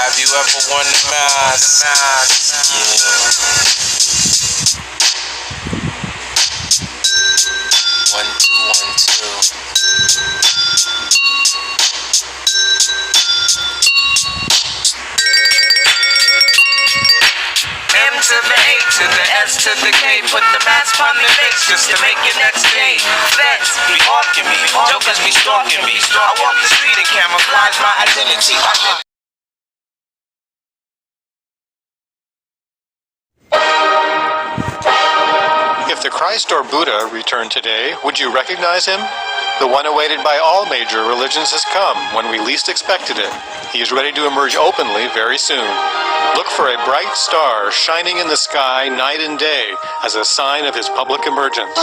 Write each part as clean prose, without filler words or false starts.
Have you ever worn the mask? Yeah. 1 2 1 2. M to the A to the S to the K. Put the mask on the face just to make it next day. Feds be hawking me, jokers be stalking me. I walk the street and camouflage my identity. If the Christ or Buddha returned today, would you recognize him? The one awaited by all major religions has come when we least expected it. He is ready to emerge openly very soon. Look for a bright star shining in the sky night and day as a sign of his public emergence.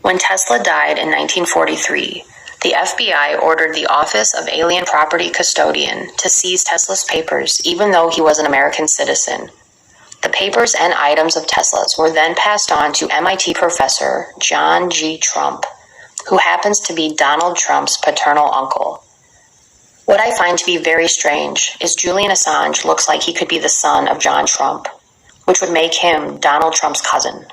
When Tesla died in 1943, the FBI ordered the Office of Alien Property Custodian to seize Tesla's papers, even though he was an American citizen. The papers and items of Tesla's were then passed on to MIT professor John G. Trump, who happens to be Donald Trump's paternal uncle. What I find to be very strange is Julian Assange looks like he could be the son of John Trump, which would make him Donald Trump's cousin.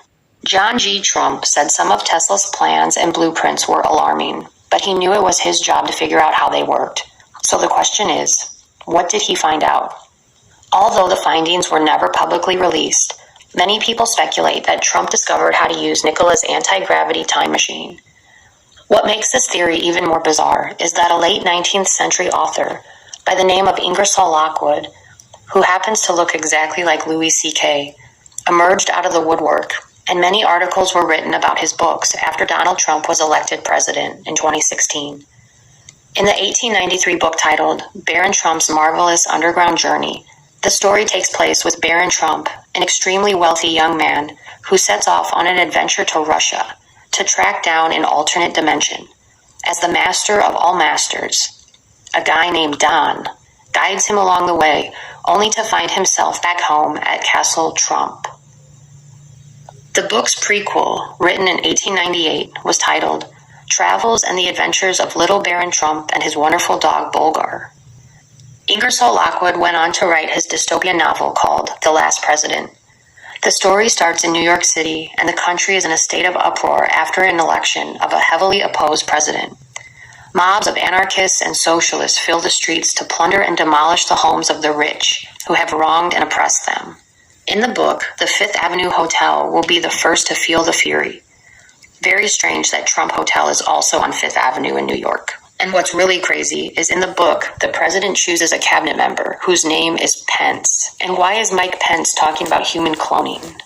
John G. Trump said some of Tesla's plans and blueprints were alarming, but he knew it was his job to figure out how they worked. So the question is, what did he find out? Although the findings were never publicly released, many people speculate that Trump discovered how to use Nikola's anti-gravity time machine. What makes this theory even more bizarre is that a late 19th century author by the name of Ingersoll Lockwood, who happens to look exactly like Louis C.K., emerged out of the woodwork, and many articles were written about his books after Donald Trump was elected president in 2016. In the 1893 book titled Baron Trump's Marvelous Underground Journey, the story takes place with Baron Trump, an extremely wealthy young man who sets off on an adventure to Russia to track down an alternate dimension, as the master of all masters, a guy named Don, guides him along the way, only to find himself back home at Castle Trump. The book's prequel, written in 1898, was titled Travels and the Adventures of Little Baron Trump and His Wonderful Dog Bulgar. Ingersoll Lockwood went on to write his dystopian novel called The Last President. The story starts in New York City, and the country is in a state of uproar after an election of a heavily opposed president. Mobs of anarchists and socialists fill the streets to plunder and demolish the homes of the rich, who have wronged and oppressed them. In the book, the Fifth Avenue Hotel will be the first to feel the fury. Very strange that Trump Hotel is also on Fifth Avenue in New York. And what's really crazy is in the book, the president chooses a cabinet member whose name is Pence. And why is Mike Pence talking about human cloning?